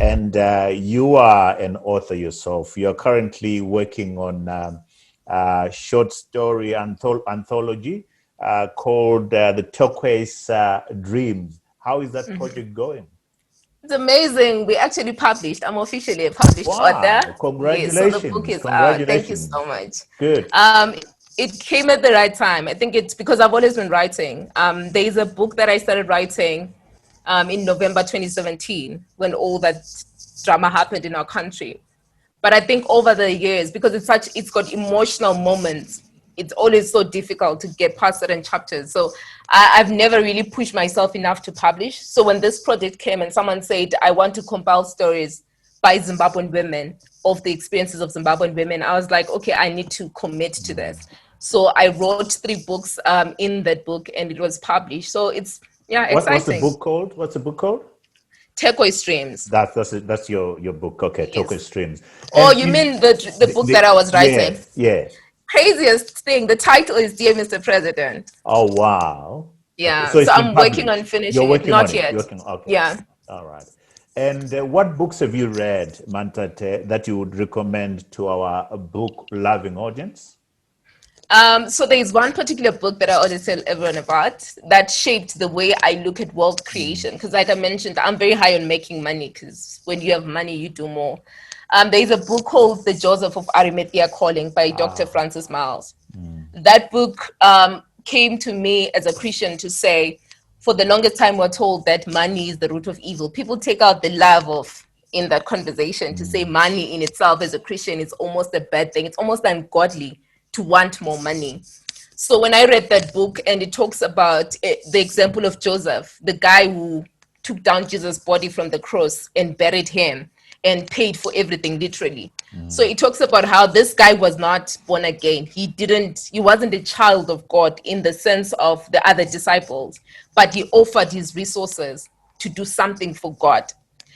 And you are an author yourself. You're currently working on short story anthology called The Turquoise Dreams. How is that project going? It's amazing. We actually published. I'm officially a published author. Wow, Yes, so the book congratulations. is out. Thank you Congratulations. so much. Good. It came at the right time. I think it's because I've always been writing. There's a book that I started writing in November 2017 when all that drama happened in our country. But I think over the years, because it's got emotional moments, it's always so difficult to get past certain chapters. So I've never really pushed myself enough to publish. So when this project came and someone said, I want to compile stories by Zimbabwean women of the experiences of Zimbabwean women, I was like, okay, I need to commit to this. So I wrote 3 books in that book and it was published. So it's, yeah, What's the exciting. book called? What's the book called? Turquoise Streams. That's your book. Okay, Yes. Turquoise Streams. Oh, And you mean the book that I was writing? Yeah. Craziest thing, the title is Dear Mr. President. Oh wow. Okay. Yeah, So so it's been I'm working published. on You're finishing it. working on Not it. yet. You're working. Okay. Yeah. All right. And what books have you read, Mantate, that you would recommend to our book-loving audience? So there's one particular book that I always tell everyone about that shaped the way I look at wealth creation. Because like I mentioned, I'm very high on making money because when you have money, you do more. There's a book called The Joseph of Arimathea Calling by Dr. Francis Miles. That book came to me as a Christian to say, for the longest time, we're told that money is the root of evil. People take out the love of in that conversation to say money in itself as a Christian is almost a bad thing. It's almost ungodly to want more money. So when I read that book and it talks about the example of Joseph, the guy who took down Jesus' body from the cross and buried him and paid for everything literally. So it talks about how this guy was not born again. He wasn't a child of God in the sense of the other disciples, but he offered his resources to do something for God.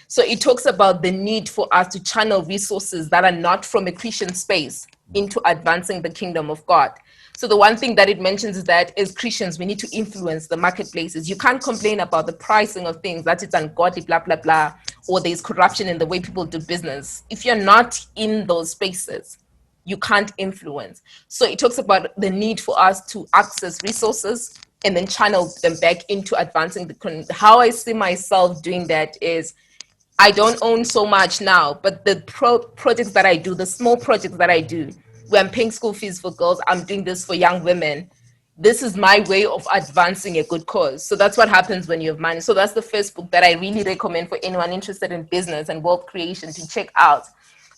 So it talks about the need for us to channel resources that are not from a Christian space into advancing the kingdom of God. So the one thing that it mentions is that as Christians, we need to influence the marketplaces. You can't complain about the pricing of things, that it's ungodly, blah, blah, blah, or there's corruption in the way people do business. If you're not in those spaces, you can't influence. So it talks about the need for us to access resources and then channel them back into advancing how I see myself doing that is I don't own so much now, but the projects that I do, the small projects that I do, where I'm paying school fees for girls, I'm doing this for young women. This is my way of advancing a good cause. So that's what happens when you have money. So that's the first book that I really recommend for anyone interested in business and wealth creation to check out.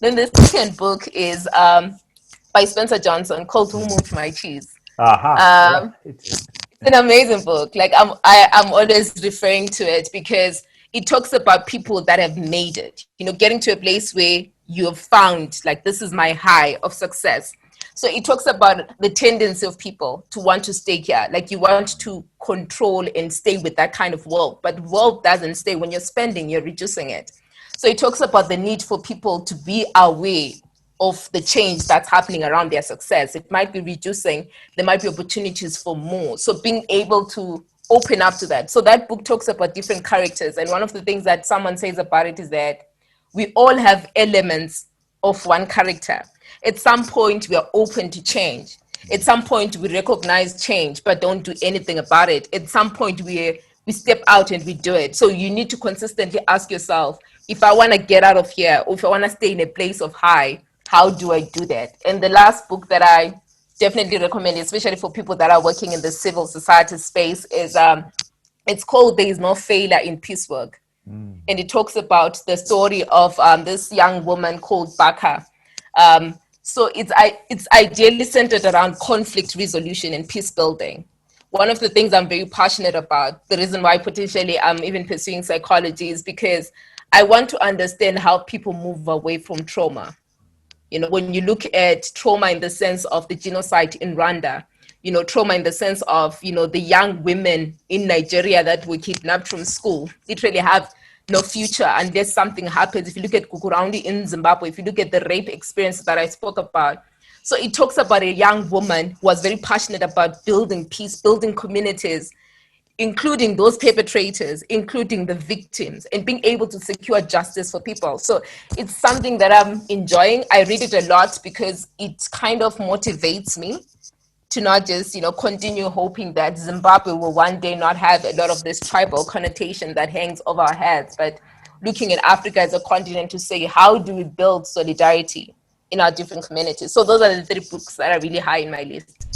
Then the second book is by Spencer Johnson called Who Moved My Cheese. Right. It's an amazing book. Like I'm always referring to it because it talks about people that have made it, getting to a place where you have found, like, this is my high of success. So it talks about the tendency of people to want to stay here. Like, you want to control and stay with that kind of wealth, but wealth doesn't stay. When you're spending, you're reducing it. So it talks about the need for people to be aware of the change that's happening around their success. It might be reducing, there might be opportunities for more. So being able to open up to that. So that book talks about different characters. And one of the things that someone says about it is that we all have elements of one character. At some point, we are open to change. At some point, we recognize change, but don't do anything about it. At some point, we step out and we do it. So you need to consistently ask yourself, if I want to get out of here, or if I want to stay in a place of high, how do I do that? And the last book that I definitely recommend, especially for people that are working in the civil society space, is it's called There Is No Failure in Peacework. And it talks about the story of this young woman called Baka. So it's ideally centered around conflict resolution and peace building. One of the things I'm very passionate about, the reason why potentially I'm even pursuing psychology, is because I want to understand how people move away from trauma. When you look at trauma in the sense of the genocide in Rwanda, trauma in the sense of, the young women in Nigeria that were kidnapped from school, literally have no future unless something happens. If you look at Kukuraundi in Zimbabwe, if you look at the rape experience that I spoke about. So it talks about a young woman who was very passionate about building peace, building communities, including those perpetrators, including the victims, and being able to secure justice for people. So it's something that I'm enjoying. I read it a lot because it kind of motivates me to not just, continue hoping that Zimbabwe will one day not have a lot of this tribal connotation that hangs over our heads, but looking at Africa as a continent to say, how do we build solidarity in our different communities? So those are the 3 books that are really high in my list.